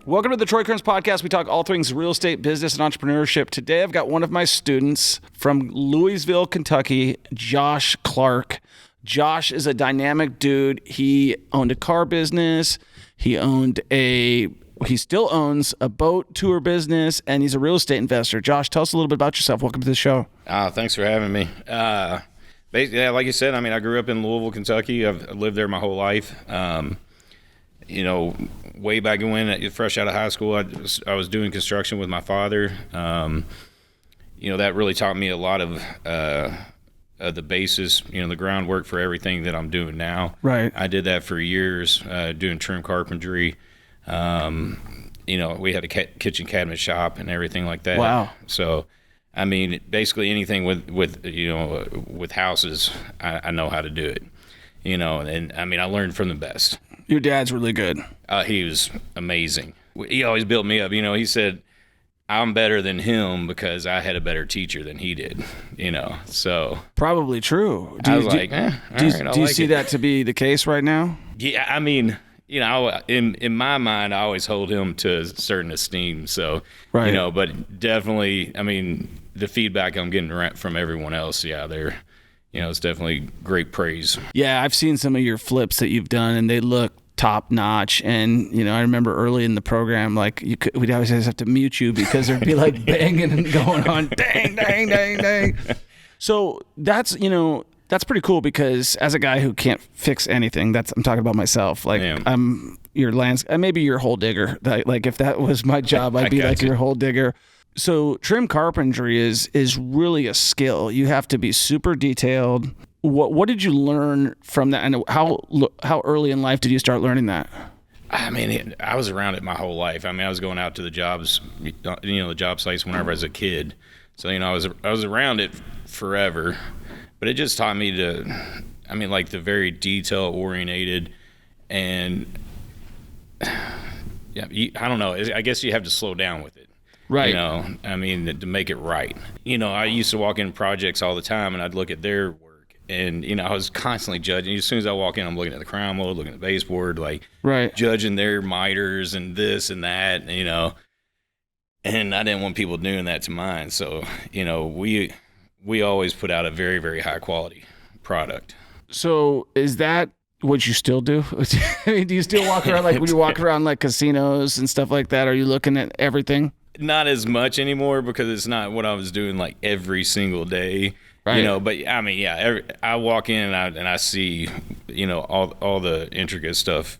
Welcome to the Troy Kearns Podcast. We talk all things real estate, business, and entrepreneurship. Today, I've got one of my students from Louisville, Kentucky, Josh Clark. Josh is a dynamic dude. He owned a car business. He still owns a boat tour business, and he's a real estate investor. Josh, tell us a little bit about yourself. Welcome to the show. Thanks for having me. Basically, like you said, I grew up in Louisville, Kentucky. I've lived there my whole life. Way back when, fresh out of high school, I was doing construction with my father. That really taught me a lot of the basis, the groundwork for everything that I'm doing now. Right. I did that for years, doing trim carpentry. We had a kitchen cabinet shop and everything like that. Wow. So, basically anything with houses, I know how to do it. I learned from the best. Your dad's really good. He was amazing. He always built me up. He said, I'm better than him because I had a better teacher than he did, so. Probably true. Do you see that to be the case right now? Yeah, in my mind, I always hold him to a certain esteem. So, right. But definitely, the feedback I'm getting from everyone else, they're, it's definitely great praise. Yeah, I've seen some of your flips that you've done, and they look top notch. And I remember early in the program, we'd always have to mute you because there'd be like banging and going on, dang, dang, dang, dang. So that's pretty cool because as a guy who can't fix anything, I'm talking about myself. I'm your maybe your hole digger. Like if that was my job, I'd be like your hole digger. So trim carpentry is really a skill. You have to be super detailed. What did you learn from that? And how early in life did you start learning that? I was around it my whole life. I was going out to the jobs, the job sites whenever I was a kid. So, I was around it forever, but it just taught me to, the very detail oriented and I don't know. I guess you have to slow down with it. Right. To make it right. I used to walk in projects all the time and I'd look at their work and, I was constantly judging. As soon as I walk in, I'm looking at the crown mold, looking at the baseboard, right. Judging their miters and this and that, and I didn't want people doing that to mine. So, we always put out a very, very high quality product. So is that what you still do? Do you still walk around when you walk around casinos and stuff like that? Are you looking at everything? Not as much anymore because it's not what I was doing every single day, right. But I walk in and I see, all the intricate stuff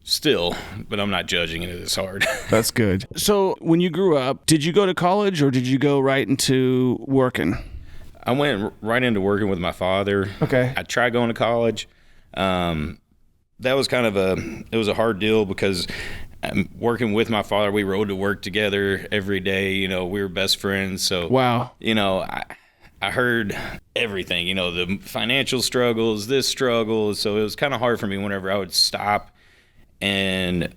still, but I'm not judging it as hard. That's good. So when you grew up, did you go to college or did you go right into working? I went right into working with my father. Okay. I tried going to college. That was it was a hard deal because working with my father, we rode to work together every day. We were best friends. So, wow. I heard everything, the financial struggles, this struggle. So it was kind of hard for me whenever I would stop and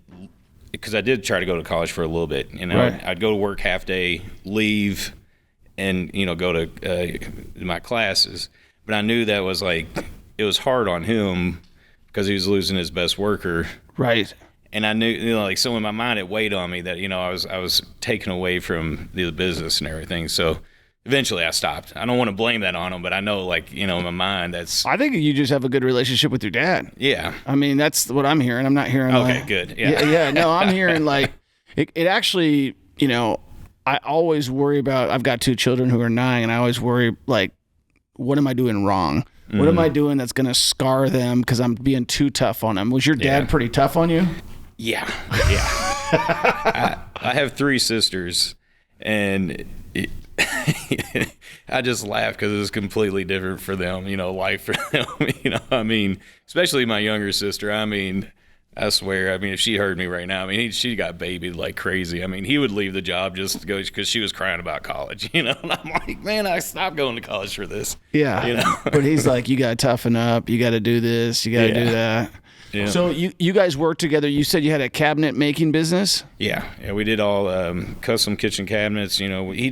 because I did try to go to college for a little bit, right. I'd go to work half day, leave and, go to my classes. But I knew that was it was hard on him because he was losing his best worker. Right. And I knew, so in my mind, it weighed on me that, I was taken away from the business and everything. So eventually I stopped. I don't want to blame that on him, but I know, in my mind, that's... I think you just have a good relationship with your dad. Yeah. That's what I'm hearing. I'm not hearing... Okay, good. Yeah. Yeah. No, I'm hearing, it actually, I always worry about... I've got 2 children who are 9, and I always worry, what am I doing wrong? What am I doing that's going to scar them because I'm being too tough on them? Was your dad pretty tough on you? Yeah. I have 3 sisters, and I just laugh because it's completely different for them, life for them, especially my younger sister. I swear, if she heard me right now, she got babied like crazy. He would leave the job just to go because she was crying about college, and I'm like, man, I stopped going to college for this. Yeah. But he's like, you got to toughen up. You got to do this. You got to do that. Yeah. So you guys worked together. You said you had a cabinet making business? Yeah, we did all custom kitchen cabinets. He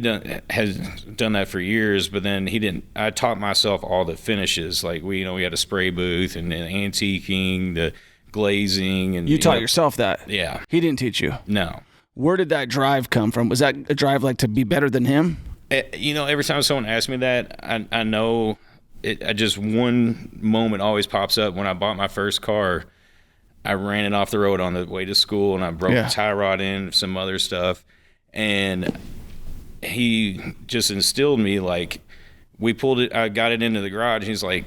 has done that for years, but then he didn't. I taught myself all the finishes. We had a spray booth and antiquing, the glazing. And You taught yourself that? Yeah. He didn't teach you? No. Where did that drive come from? Was that a drive like to be better than him? Every time someone asks me that, I know I just one moment always pops up. When I bought my first car, I ran it off the road on the way to school, and I broke the tie rod in, some other stuff. And he just instilled me, like, we pulled it, I got it into the garage, and he's like,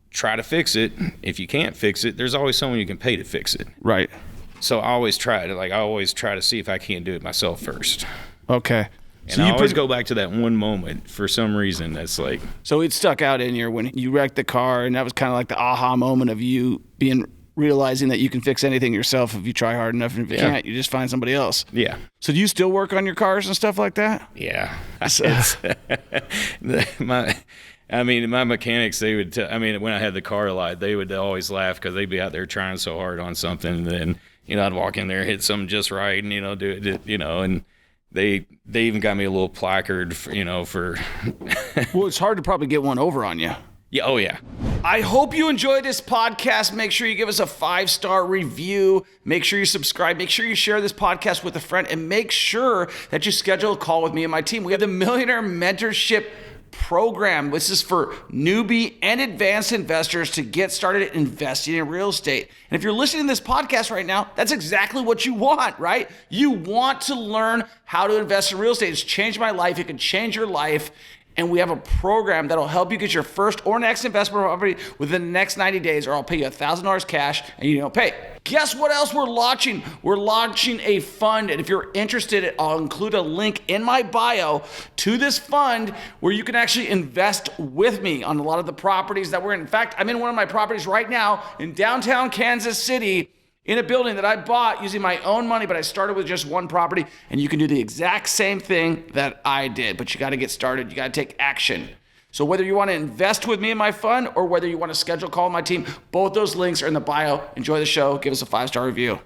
try to fix it. If you can't fix it, there's always someone you can pay to fix it. Right. So I always try to see if I can't do it myself first. Okay. And so I always go back to that one moment for some reason. That's like, so it stuck out in you when you wrecked the car, and that was kind of like the aha moment of you realizing that you can fix anything yourself if you try hard enough, and if you can't, you just find somebody else. Yeah. So do you still work on your cars and stuff like that? Yeah. My mechanics, they would when I had the car lot, they would always laugh because they'd be out there trying so hard on something, and then, I'd walk in there, hit something just right, and, do it, and they even got me a little placard for Well, it's hard to probably get one over on you. Yeah. Oh, yeah. I hope you enjoyed this podcast. Make sure you give us a 5-star review. Make sure you subscribe. Make sure you share this podcast with a friend. And make sure that you schedule a call with me and my team. We have the Millionaire Mentorship Program. This is for newbie and advanced investors to get started investing in real estate. And if you're listening to this podcast right now, that's exactly what you want, right? You want to learn how to invest in real estate. It's changed my life. It can change your life. And we have a program that'll help you get your first or next investment property within the next 90 days, or I'll pay you $1,000 cash and you don't pay. Guess what else we're launching? We're launching a fund. And if you're interested, I'll include a link in my bio to this fund where you can actually invest with me on a lot of the properties that we're in. In fact, I'm in one of my properties right now in downtown Kansas City, in a building that I bought using my own money, but I started with just one property, and you can do the exact same thing that I did, but you got to get started. You got to take action. So whether you want to invest with me in my fund or whether you want to schedule a call with my team, both those links are in the bio. Enjoy the show. Give us a 5-star review.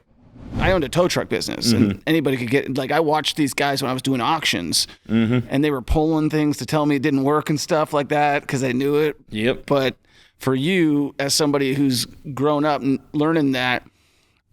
I owned a tow truck business, and anybody could get, I watched these guys when I was doing auctions, and they were pulling things to tell me it didn't work and stuff like that because they knew it. Yep. But for you, as somebody who's grown up and learning that,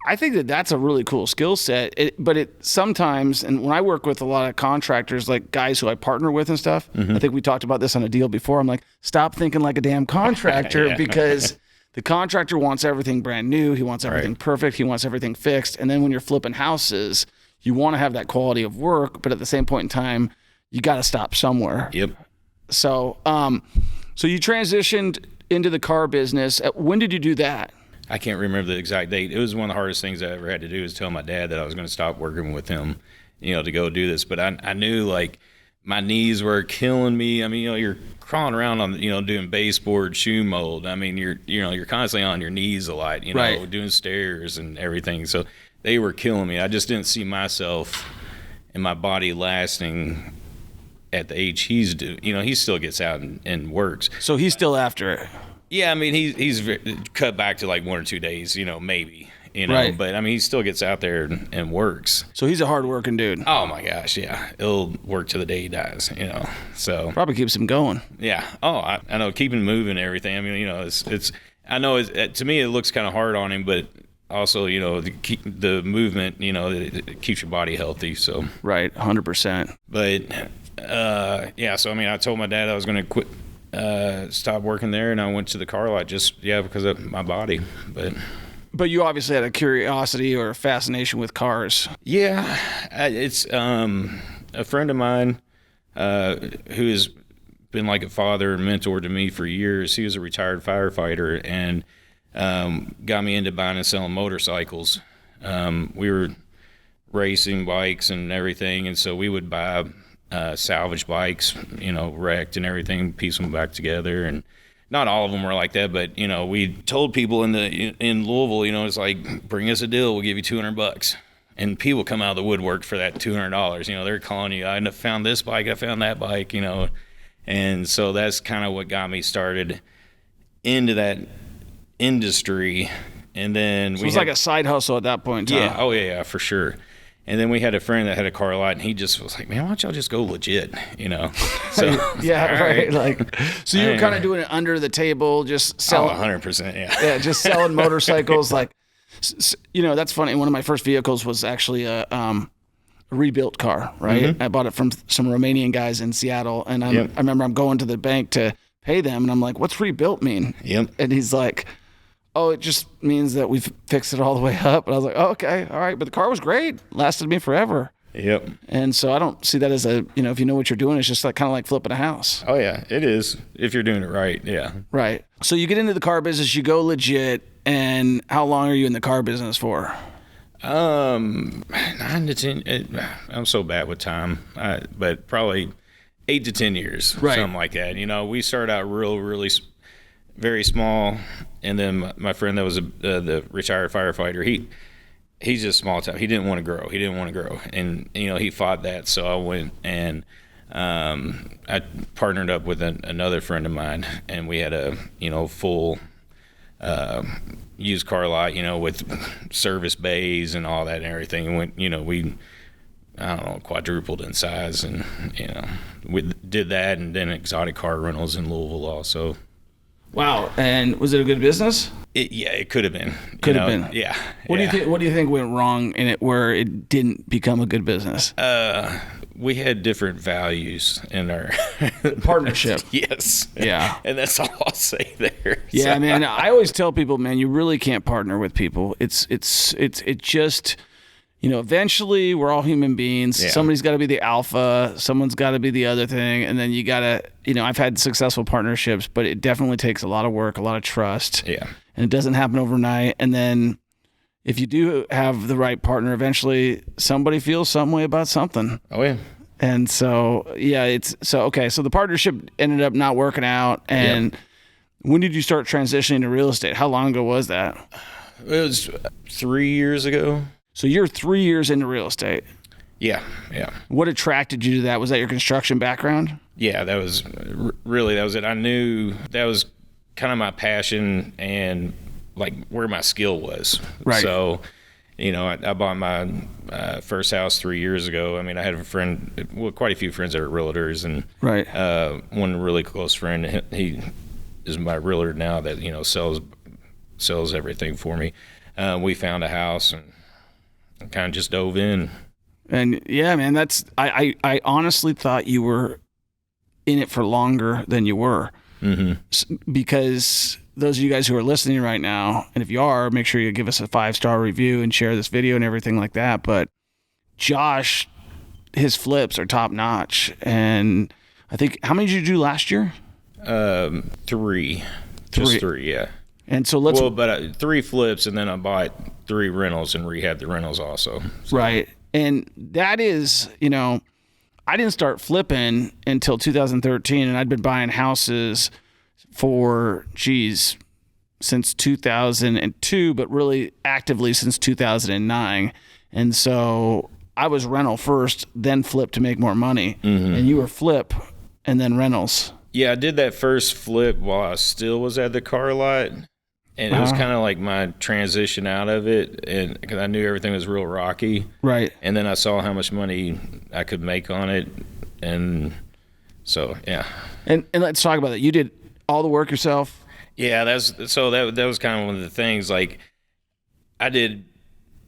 I think that that's a really cool skill set. But it sometimes, and when I work with a lot of contractors, like guys who I partner with and stuff, I think we talked about this on a deal before. I'm like, stop thinking like a damn contractor because the contractor wants everything brand new. He wants everything perfect. He wants everything fixed. And then when you're flipping houses, you want to have that quality of work, but at the same point in time, you got to stop somewhere. Yep. So, so you transitioned into the car business. When did you do that? I can't remember the exact date. It was one of the hardest things I ever had to do is tell my dad that I was going to stop working with him, to go do this. But I knew, like, my knees were killing me. I mean, you're crawling around on, doing baseboard, shoe mold. I mean, you're constantly on your knees a lot, doing stairs and everything. So they were killing me. I just didn't see myself and my body lasting at the age he's doing. He still gets out and works. So he's still after it. Yeah, I mean, he's cut back to like 1 or 2 days, maybe, Right. But I mean, he still gets out there and works. So he's a hard-working dude. Oh my gosh, yeah, he'll work to the day he dies, So probably keeps him going. Yeah. Oh, I know, keeping moving and everything. I mean, it's. I know to me it looks kind of hard on him, but also, the movement, it keeps your body healthy. So right, 100%. But yeah, so I mean, I told my dad I was going to quit. Stopped working there, and I went to the car lot because of my body. But you obviously had a curiosity or a fascination with cars. Yeah, it's a friend of mine who has been like a father and mentor to me for years. He was a retired firefighter and got me into buying and selling motorcycles. We were racing bikes and everything, and so we would buy salvage bikes, wrecked and everything, piece them back together. And not all of them were like that, but we told people in Louisville, it's like, bring us a deal, we'll give you $200. And people come out of the woodwork for that $200. They're calling you, I found this bike, I found that bike, and so that's kind of what got me started into that industry. And then so it was like a side hustle at that point in time. Yeah. Oh yeah, for sure. And then we had a friend that had a car lot, and he just was like, man, why don't y'all just go legit, So yeah, right. Like, so you were kind of doing it under the table, just selling. Oh, 100%, yeah. Yeah, just selling motorcycles. Like, That's funny. One of my first vehicles was actually a rebuilt car, right? Mm-hmm. I bought it from some Romanian guys in Seattle, and I remember I'm going to the bank to pay them, and I'm like, "What's rebuilt mean?" Yep. And he's like, "Oh, it just means that we've fixed it all the way up." And I was like, "Oh, okay, all right." But the car was great, lasted me forever. Yep. And so I don't see that as if you know what you're doing, it's just like kind of like flipping a house. Oh yeah, it is if you're doing it right. Yeah. Right. So you get into the car business, you go legit, and how long are you in the car business for? 9 to 10. I'm so bad with time, but probably 8 to 10 years, right. Something like that. We started out really very small, and then my friend that was the retired firefighter, he's just small time. He didn't want to grow, and he fought that. So I went and I partnered up with another friend of mine, and we had a full used car lot, with service bays and all that and everything. And we quadrupled in size, and we did that, and then exotic car rentals in Louisville also. Wow. And was it a good business? It could have been. Could have been. Yeah. What do you think went wrong in it where it didn't become a good business? We had different values in our partnership. Yes. Yeah. And that's all I'll say there. Yeah, so. Man, I always tell people, man, you really can't partner with people. It just, eventually we're all human beings. Yeah. Somebody's got to be the alpha. Someone's got to be the other thing. And then you got to, I've had successful partnerships, but it definitely takes a lot of work, a lot of trust. Yeah. And it doesn't happen overnight. And then if you do have the right partner, eventually somebody feels some way about something. Oh, yeah. And so, so the partnership ended up not working out. And when did you start transitioning to real estate? How long ago was that? It was 3 years ago. So you're 3 years into real estate. Yeah. What attracted you to that? Was that your construction background? Yeah, that was it. I knew that was kind of my passion and like where my skill was. Right. So, I bought my first house 3 years ago. I mean, I had quite a few friends that are realtors, and right. One really close friend, he is my realtor now that, sells everything for me. We found a house and kind of just dove in. And yeah, man, I honestly thought you were in it for longer than you were. Mm-hmm. Because those of you guys who are listening right now, and if you are, make sure you give us a 5-star review and share this video and everything like that. But Josh, his flips are top notch. And I think, how many did you do last year? 3. Just 3, yeah. And so but 3 flips, and then I bought 3 rentals and rehabbed the rentals also. So. Right. And that is, I didn't start flipping until 2013, and I'd been buying houses for, since 2002, but really actively since 2009. And so I was rental first, then flip to make more money. Mm-hmm. And you were flip and then rentals. Yeah, I did that first flip while I still was at the car lot. And it was kind of like my transition out of it, and because I knew everything was real rocky. Right. And then I saw how much money I could make on it, and so yeah. And let's talk about that. You did all the work yourself? Yeah, that was kind of one of the things. Like, I did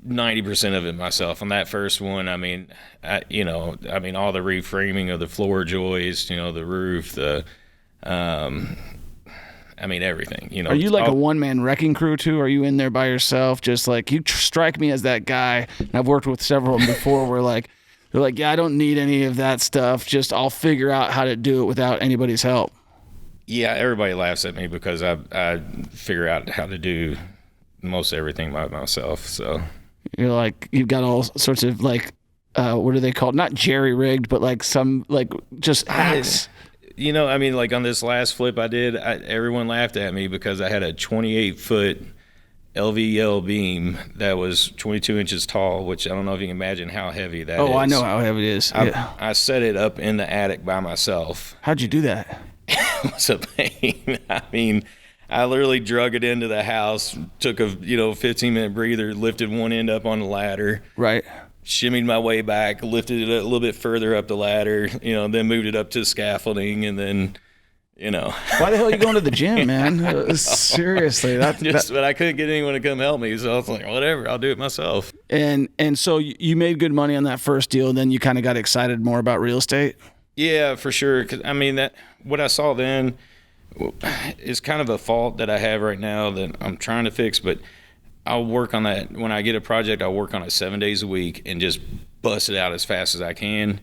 90% of it myself on that first one. I mean, all the reframing of the floor joists, the roof, everything, Are you like a one-man wrecking crew too? Are you in there by yourself? Just like, you strike me as that guy. And I've worked with several of them before where they're like, yeah, I don't need any of that stuff. Just I'll figure out how to do it without anybody's help. Yeah, everybody laughs at me because I figure out how to do most everything by myself. So you're like, you've got all sorts of what are they called? Not jerry-rigged, but some just hacks. On this last flip I did, everyone laughed at me because I had a 28-foot LVL beam that was 22 inches tall, which I don't know if you can imagine how heavy that is. Oh, I know how heavy it is. I set it up in the attic by myself. How'd you do that? It was a pain. I literally drug it into the house, took a 15-minute breather, lifted one end up on the ladder. Right. Shimmied my way back, lifted it a little bit further up the ladder, then moved it up to scaffolding, and then, you know. Why the hell are you going to the gym, man? Seriously, but I couldn't get anyone to come help me, so I was like, whatever, I'll do it myself. And so you made good money on that first deal, and then you kind of got excited more about real estate. Yeah, for sure. 'Cause I mean, that what I saw then is kind of a fault that I have right now that I'm trying to fix, but I'll work on that. When I get a project, I'll work on it 7 days a week and just bust it out as fast as I can.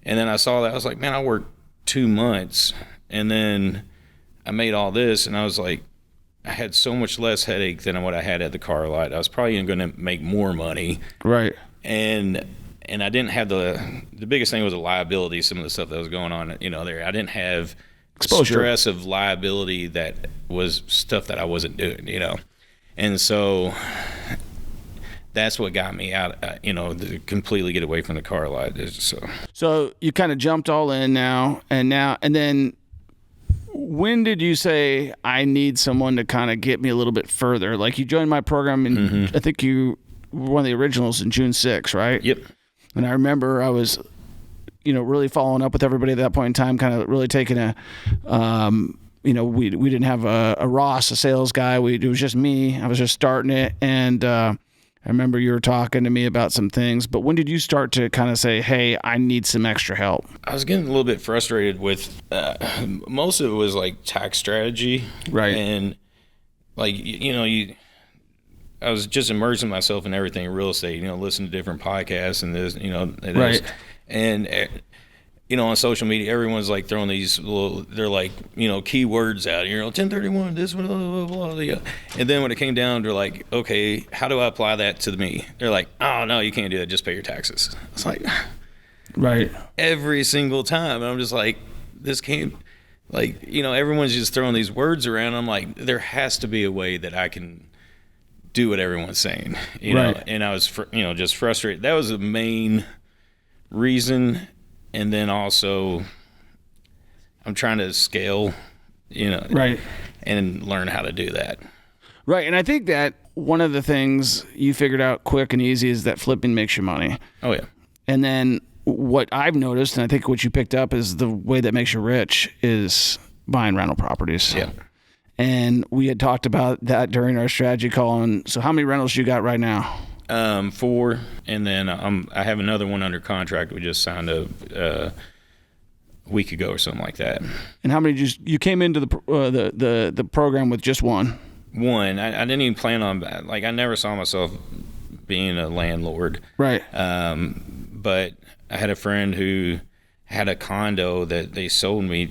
And then I saw that, I was like, man, I worked 2 months and then I made all this, and I was like, I had so much less headache than what I had at the car lot. I was probably going to make more money. Right. And I didn't have the biggest thing was the liability, some of the stuff that was going on, you know, there. I didn't have exposure, stress of liability that was stuff that I wasn't doing, you know. And so that's what got me out, you know, to completely get away from the car lot. So you kind of jumped all in now, and then when did you say, I need someone to kind of get me a little bit further? Like, you joined my program, and I think you were one of the originals in June 6th, right? Yep. And I remember I was, you know, really following up with everybody at that point in time, kind of really taking a, you know, we didn't have a Ross, a sales guy. It was just me. I was just starting it. And I remember you were talking to me about some things. But when did you start to kind of say, hey, I need some extra help? I was getting a little bit frustrated with most of it was like tax strategy. Right. And like, you know, I was just immersing myself in everything in real estate, you know, listening to different podcasts and this, you know, right. And, you know, on social media, everyone's like throwing these little, they're like, you know, keywords out, you know, 1031, this, blah, blah, blah, blah. And then when it came down to like, okay, how do I apply that to me? They're like, oh, no, you can't do that. Just pay your taxes. It's like, right. Every single time. And I'm just like, this can't, like, you know, everyone's just throwing these words around. I'm like, there has to be a way that I can do what everyone's saying, you know. And I was, you know, just frustrated. That was the main reason. And then also, I'm trying to scale, you know, right, and learn how to do that. Right, and I think that one of the things you figured out quick and easy is that flipping makes you money. Oh yeah. And then what I've noticed, and I think what you picked up, is the way that makes you rich is buying rental properties. Yeah. And we had talked about that during our strategy call. And so, how many rentals you got right now? 4, and then I have another one under contract. We just signed a week ago or something like that. And how many you came into the program with? Just one. One. I didn't even plan on, like, I never saw myself being a landlord. Right. But I had a friend who had a condo that they sold me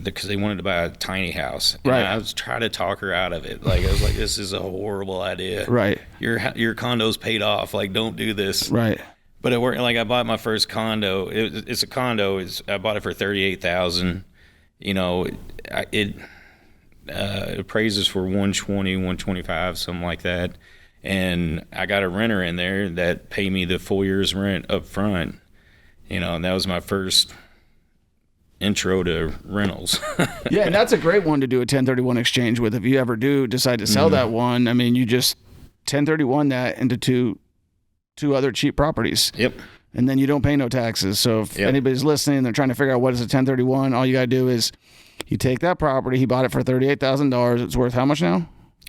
because they wanted to buy a tiny house. And right. I was trying to talk her out of it. Like, I was like, this is a horrible idea. Right. Your condo's paid off. Like, don't do this. Right. But it worked. Like, I bought my first condo. It's a condo. I bought it for $38,000. You know, it appraises for $120,000, $125,000, something like that. And I got a renter in there that paid me the 4 years rent up front. You know, and that was my first intro to rentals. Yeah, and that's a great one to do a 1031 exchange with. If you ever do decide to sell that one, I mean, you just 1031 that into two other cheap properties. Yep. And then you don't pay no taxes. So if anybody's listening and they're trying to figure out what is a 1031, all you got to do is you take that property. He bought it for $38,000. It's worth how much now?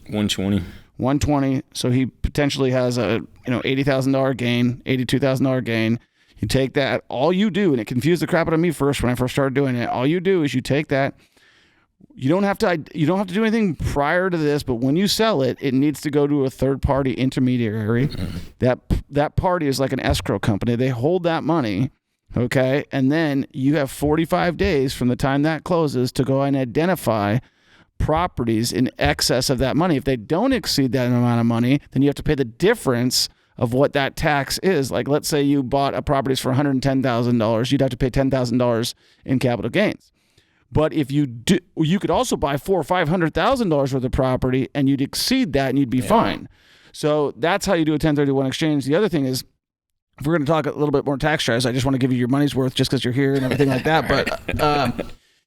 $120,000. So he potentially has a $80,000 gain, $82,000 gain. You take that, all you do, and it confused the crap out of me first when I first started doing it. All you do is you take that. You don't have to do anything prior to this, but when you sell it, it needs to go to a third-party intermediary. Mm-hmm. That party is like an escrow company. They hold that money, okay? And then you have 45 days from the time that closes to go and identify properties in excess of that money. If they don't exceed that amount of money, then you have to pay the difference of what that tax is. Like, let's say you bought a property for $110,000, you'd have to pay $10,000 in capital gains. But if you do, you could also buy $400,000 or $500,000 worth of property, and you'd exceed that, and you'd be fine. So that's how you do a 1031 exchange. The other thing is, if we're going to talk a little bit more tax strategies, I just want to give you your money's worth just because you're here and everything like that. But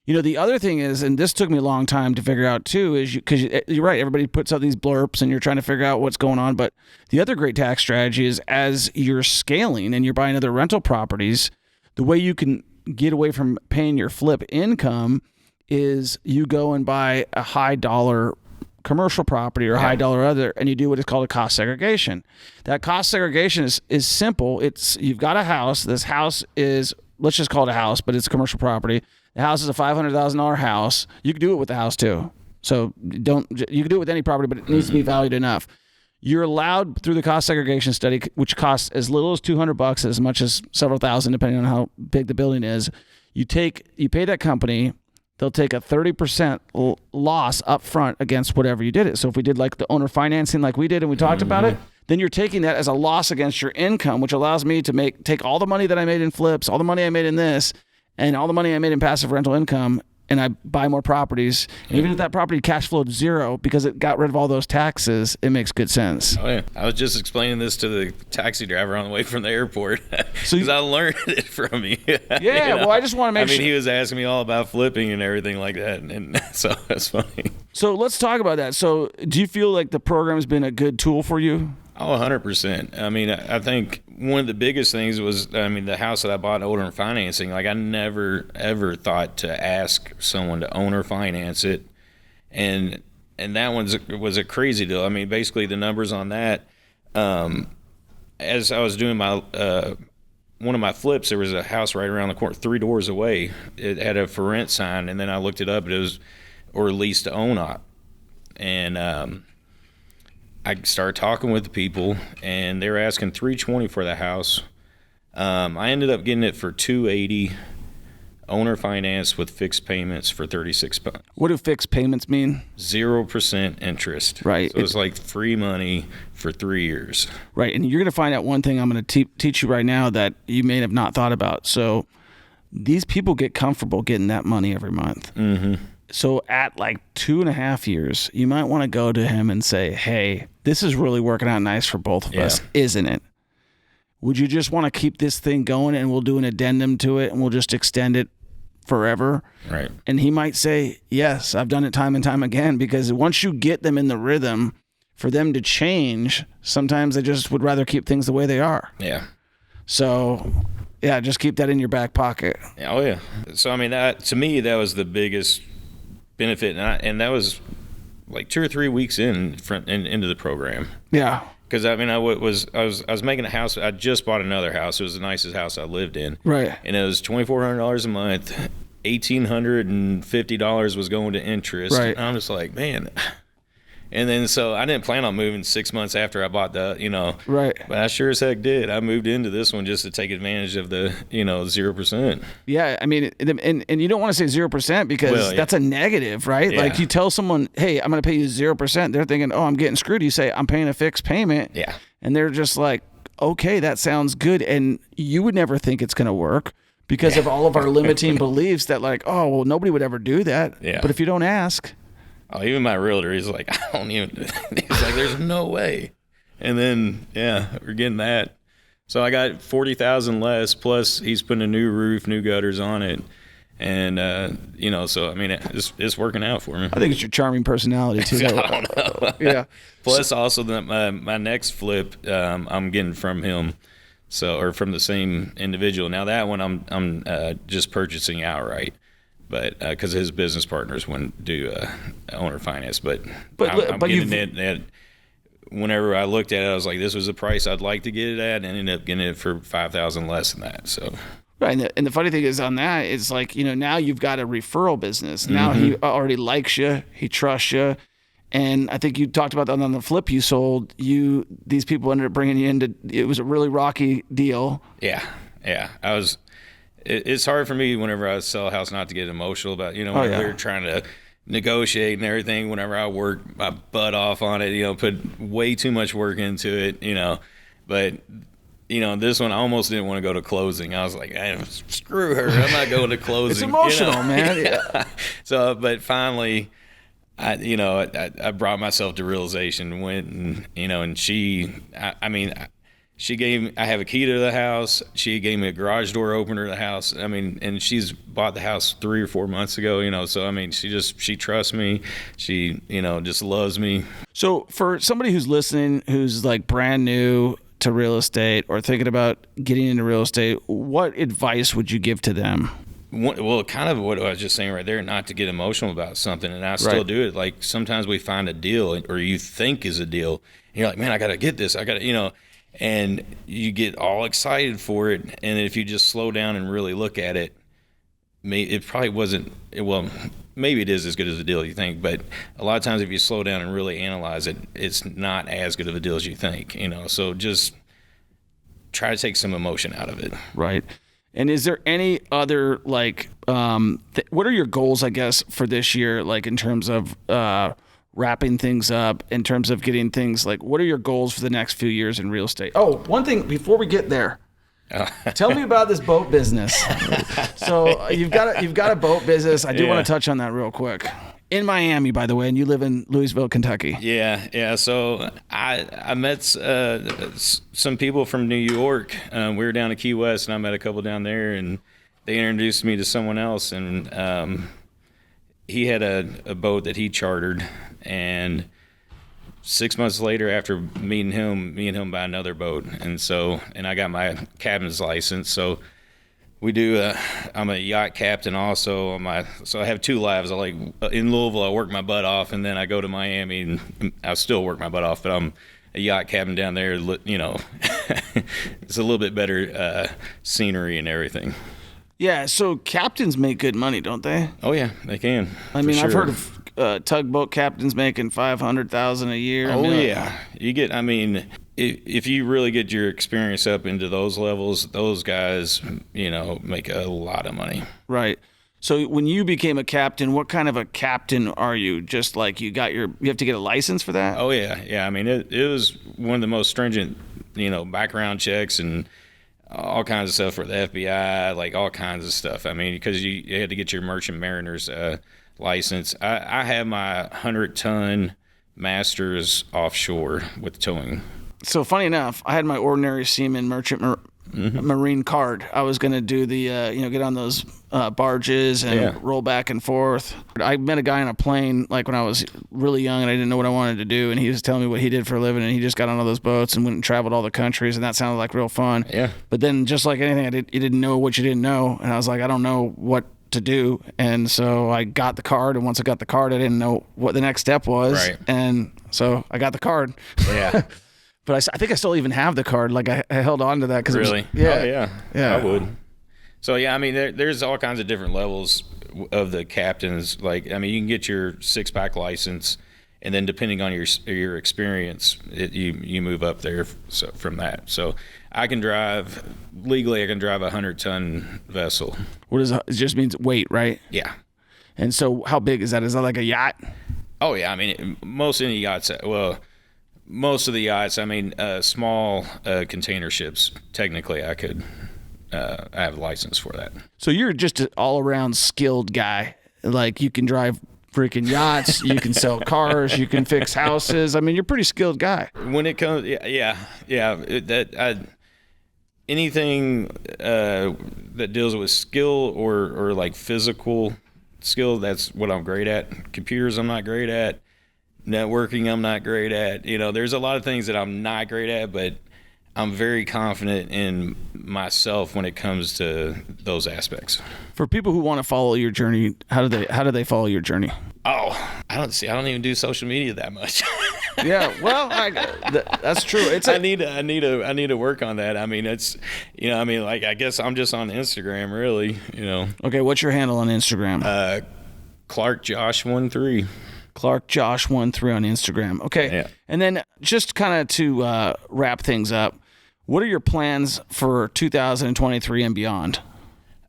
the other thing is, and this took me a long time to figure out too, is because you're right, everybody puts out these blurps and you're trying to figure out what's going on. But the other great tax strategy is, as you're scaling and you're buying other rental properties, the way you can get away from paying your flip income is you go and buy a high dollar commercial property or high dollar other, and you do what is called a cost segregation. That cost segregation is simple. You've got a house. This house is, let's just call it a house, but it's commercial property. The house is a $500,000 house. You can do it with the house too. So you can do it with any property, but it needs to be valued enough. You're allowed through the cost segregation study, which costs as little as $200, as much as several thousand, depending on how big the building is. You pay that company. They'll take a 30% loss up front against whatever you did it. So if we did like the owner financing like we did and we talked about it, then you're taking that as a loss against your income, which allows me to take all the money that I made in flips, all the money I made in this, and all the money I made in passive rental income, and I buy more properties. And even if that property cash flowed zero because it got rid of all those taxes, it makes good sense. Oh yeah, I was just explaining this to the taxi driver on the way from the airport because I learned it from you. Yeah, you know? Well, I just want to make sure. He was asking me all about flipping and everything like that, and so that's funny. So let's talk about that. So do you feel like the program has been a good tool for you? Oh, 100%. I mean, I think one of the biggest things was, the house that I bought owner financing, like I never, ever thought to ask someone to owner finance it. And that was a crazy deal. I mean, basically the numbers on that, as I was doing my, one of my flips, there was a house right around the corner, 3 doors away. It had a for rent sign, and then I looked it up. It was, or lease to own op. And, I started talking with the people, and they were asking $320 for the house. I ended up getting it for $280, owner finance with fixed payments for $36. What do fixed payments mean? 0% interest. Right. So it's like free money for 3 years. Right, and you're going to find out one thing I'm going to teach you right now that you may have not thought about. So these people get comfortable getting that money every month. Mm-hmm. So at like 2.5 years, you might want to go to him and say, hey, this is really working out nice for both of us, isn't it? Would you just want to keep this thing going and we'll do an addendum to it and we'll just extend it forever? Right. And he might say, yes, I've done it time and time again, because once you get them in the rhythm, for them to change, sometimes they just would rather keep things the way they are. Yeah. So, yeah, just keep that in your back pocket. Oh, yeah. So, I mean, that to me, that was the biggest benefit, and that was like 2 or 3 weeks into the program. Yeah, because I mean, I was making a house. I just bought another house. It was the nicest house I lived in. Right, and it was $2,400 a month. $1,850 was going to interest. Right, and I'm just like, man. And then, so I didn't plan on moving 6 months after I bought right. But I sure as heck did. I moved into this one just to take advantage of the, 0%. Yeah. I mean, and you don't want to say 0% because that's a negative, right? Yeah. Like you tell someone, hey, I'm going to pay you 0%. They're thinking, oh, I'm getting screwed. You say, I'm paying a fixed payment. Yeah. And they're just like, okay, that sounds good. And you would never think it's going to work because of all of our limiting beliefs that like, oh, well, nobody would ever do that. Yeah. But if you don't ask. Oh, even my realtor, he's like, I don't even, he's like, there's no way. And then, we're getting that. So I got $40,000 less, plus he's putting a new roof, new gutters on it. And, so, I mean, it's working out for me. I think it's your charming personality, too. I don't know. Yeah. Plus, also, my next flip, I'm getting from him. Or from the same individual. Now, that one, I'm just purchasing outright. But because his business partners wouldn't do owner finance, but I'm getting it. Whenever I looked at it, I was like, "This was the price I'd like to get it at," and ended up getting it for $5,000 less than that. So, right, and the funny thing is on that is like now you've got a referral business. Now he already likes you, he trusts you, and I think you talked about that on the flip you sold. These people ended up bringing you into. It was a really rocky deal. Yeah. It's hard for me whenever I sell a house not to get emotional about, we're trying to negotiate and everything. Whenever I work my butt off on it, put way too much work into it, But, this one I almost didn't want to go to closing. I was like, screw her. I'm not going to closing. It's emotional, man. Yeah. So, but finally, I brought myself to realization, went and she, I have a key to the house. She gave me a garage door opener to the house. I mean, and she's bought the house 3 or 4 months ago, so, I mean, she trusts me. She, just loves me. So for somebody who's listening, who's like brand new to real estate or thinking about getting into real estate, what advice would you give to them? Well, kind of what I was just saying right there, not to get emotional about something, and I still do it. Like sometimes we find a deal, or you think is a deal, and you're like, man, I got to get this. I got to, and you get all excited for it. And if you just slow down and really look at it, it probably wasn't, well, maybe it is as good as a deal you think, but a lot of times if you slow down and really analyze it, it's not as good of a deal as you think, so just try to take some emotion out of it. Right. And is there any other, like, what are your goals, I guess, for this year, like in terms of wrapping things up, in terms of getting things, like, what are your goals for the next few years in real estate? Oh, one thing before we get there. Tell me about this boat business. So you've got a boat business. I do want to touch on that real quick. In Miami, by the way, and you live in Louisville, Kentucky. Yeah. So I met some people from New York. We were down at Key West, and I met a couple down there, and they introduced me to someone else, and he had a boat that he chartered, and 6 months later, after meeting him, me and him buy another boat, and I got my captain's license. So we do. I'm a yacht captain also. So I have two lives. In Louisville, I work my butt off, and then I go to Miami, and I still work my butt off. But I'm a yacht captain down there. It's a little bit better scenery and everything. Yeah. So captains make good money, don't they? Oh yeah, they can. I mean, sure. I've heard of tugboat captains making $500,000 a year. Oh, yeah. You get, if you really get your experience up into those levels, those guys, make a lot of money. Right. So when you became a captain, what kind of a captain are you? Just like you have to get a license for that? Oh, yeah. Yeah. It was one of the most stringent, background checks and all kinds of stuff for the FBI, like all kinds of stuff. Because you had to get your merchant mariner's license. I have my 100-ton masters offshore with towing. So funny enough, I had my ordinary seaman merchant marine card. I was going to do the get on those barges and roll back and forth. I met a guy on a plane like when I was really young, and I didn't know what I wanted to do, and he was telling me what he did for a living, and he just got on all those boats and went and traveled all the countries, and that sounded like real fun. Yeah. But then just like anything, you didn't know what you didn't know, and I was like, I don't know what to do, and so I got the card, and once I got the card, I didn't know what the next step was, right. And so I got the card. Yeah. But I think I still even have the card. Like I held on to that because really, yeah, I would. So yeah, there's all kinds of different levels of the captains. Like you can get your 6-pack license, and then depending on your experience, you move up there. So from that, so I can drive legally. I can drive a 100-ton vessel. What is it? Just means weight, right? Yeah. And so, how big is that? Is that like a yacht? Oh yeah, most of the yachts. Most of the yachts. Small container ships. Technically, I have a license for that. So you're just an all-around skilled guy. Like you can drive freaking yachts, you can sell cars, you can fix houses. You're a pretty skilled guy. When it comes, anything that deals with skill or like physical skill, that's what I'm great at. Computers, I'm not great at. Networking, I'm not great at. There's a lot of things that I'm not great at, but I'm very confident in myself when it comes to those aspects. For people who want to follow your journey, how do they follow your journey? Oh, I don't even do social media that much. Yeah, well, that's true. I need to work on that. It's I guess I'm just on Instagram, really. Okay, what's your handle on Instagram? Clark Josh 13. Clark Josh 13 on Instagram. Okay, yeah. And then just kind of to wrap things up, what are your plans for 2023 and beyond?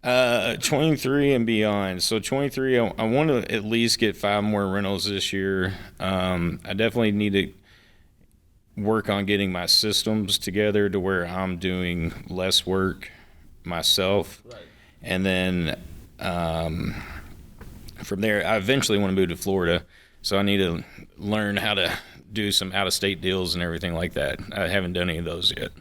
23 and beyond. So 23, I want to at least get 5 more rentals this year. I definitely need to work on getting my systems together to where I'm doing less work myself. Right. And then from there, I eventually want to move to Florida. So I need to learn how to do some out-of-state deals and everything like that. I haven't done any of those yet.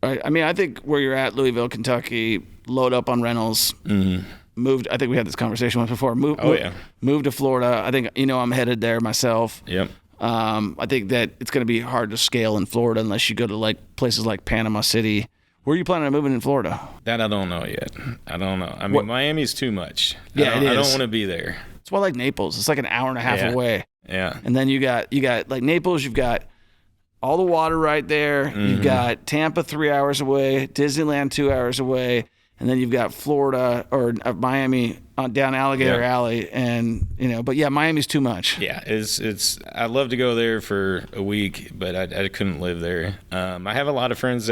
Right. I think where you're at, Louisville, Kentucky, load up on rentals. Mm-hmm. Moved. I think we had this conversation once before. Moved to Florida. I think I'm headed there myself. Yep. I think that it's going to be hard to scale in Florida unless you go to like places like Panama City, Where are you planning on moving in Florida? That I don't know yet. I don't know. I mean, Miami's too much. Yeah, it is. I don't want to be there. It's like Naples. It's like an hour and a half away. Yeah. And then you got like Naples, you've got all the water right there. Mm-hmm. You've got Tampa 3 hours away, Disneyland 2 hours away, and then you've got Florida or Miami down Alligator Alley, and but Miami's too much. Yeah, it's. I'd love to go there for a week, but I couldn't live there. I have a lot of friends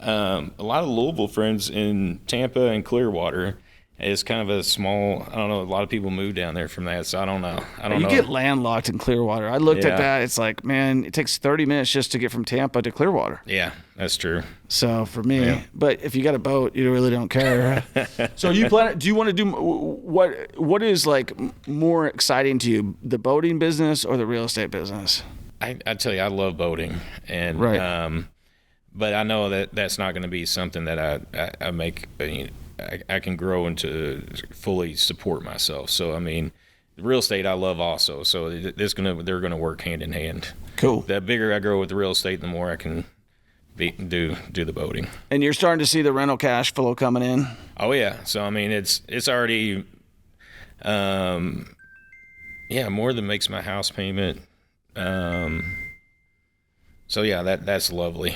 a lot of Louisville friends in Tampa and Clearwater. It's kind of a small, I don't know, a lot of people move down there from that, so I don't know. You get landlocked in Clearwater. I looked at that. It's like, man, it takes 30 minutes just to get from Tampa to Clearwater. Yeah, that's true. So for me, but if you got a boat, you really don't care. So do you want to do, what is like more exciting to you, the boating business or the real estate business? I tell you, I love boating. And, but I know that that's not going to be something that I make, I can grow into fully support myself. So, I mean, real estate I love also. So they're going to work hand in hand. Cool. The bigger I grow with the real estate, the more I can do the boating. And you're starting to see the rental cash flow coming in? Oh, yeah. So, I mean, it's already, more than makes my house payment. So, yeah, that's lovely.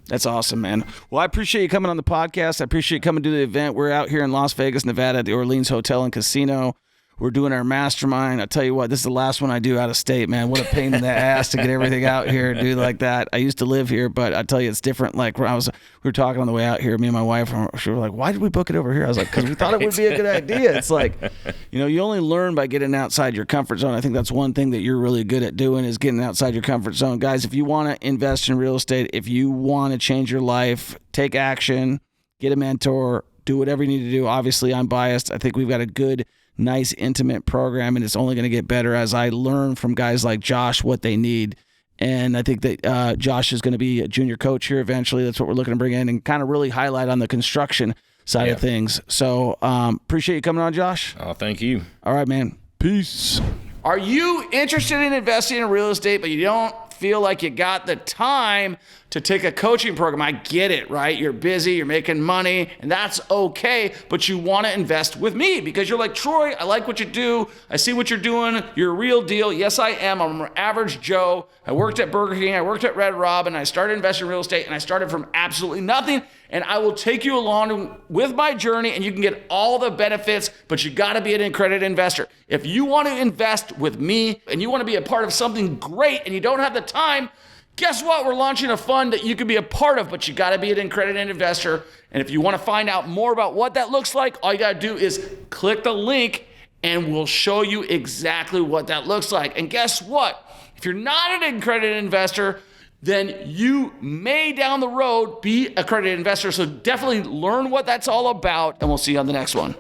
That's awesome, man. Well, I appreciate you coming on the podcast. I appreciate you coming to the event. We're out here in Las Vegas, Nevada at the Orleans Hotel and Casino. We're doing our mastermind. I tell you what, this is the last one I do out of state, man. What a pain in the ass to get everything out here and do like that. I used to live here, but I tell you, it's different. Like when we were talking on the way out here, me and my wife, she were like, why did we book it over here? I was like, because we thought it would be a good idea. It's like, you only learn by getting outside your comfort zone. I think that's one thing that you're really good at doing is getting outside your comfort zone. Guys, if you want to invest in real estate, if you want to change your life, take action, get a mentor, do whatever you need to do. Obviously, I'm biased. I think we've got a good, nice, intimate program, and it's only going to get better as I learn from guys like Josh what they need. And I think that Josh is going to be a junior coach here eventually. That's what we're looking to bring in and kind of really highlight on the construction side of things. So appreciate you coming on, Josh. Oh, thank you. All right, man. Peace. Are you interested in investing in real estate, but you don't feel like you got the time to take a coaching program? I get it, right? You're busy, you're making money, and that's okay, but you want to invest with me because you're like, Troy, I like what you do. I see what you're doing. You're a real deal. Yes, I am. I'm an average Joe. I worked at Burger King. I worked at Red Robin. I started investing in real estate, and I started from absolutely nothing, and I will take you along with my journey, and you can get all the benefits, but you got to be an accredited investor. If you want to invest with me and you want to be a part of something great and you don't have the time, guess what? We're launching a fund that you can be a part of, but you got to be an accredited investor. And if you want to find out more about what that looks like, all you got to do is click the link and we'll show you exactly what that looks like. And guess what? If you're not an accredited investor, then you may down the road be an accredited investor. So definitely learn what that's all about, and we'll see you on the next one.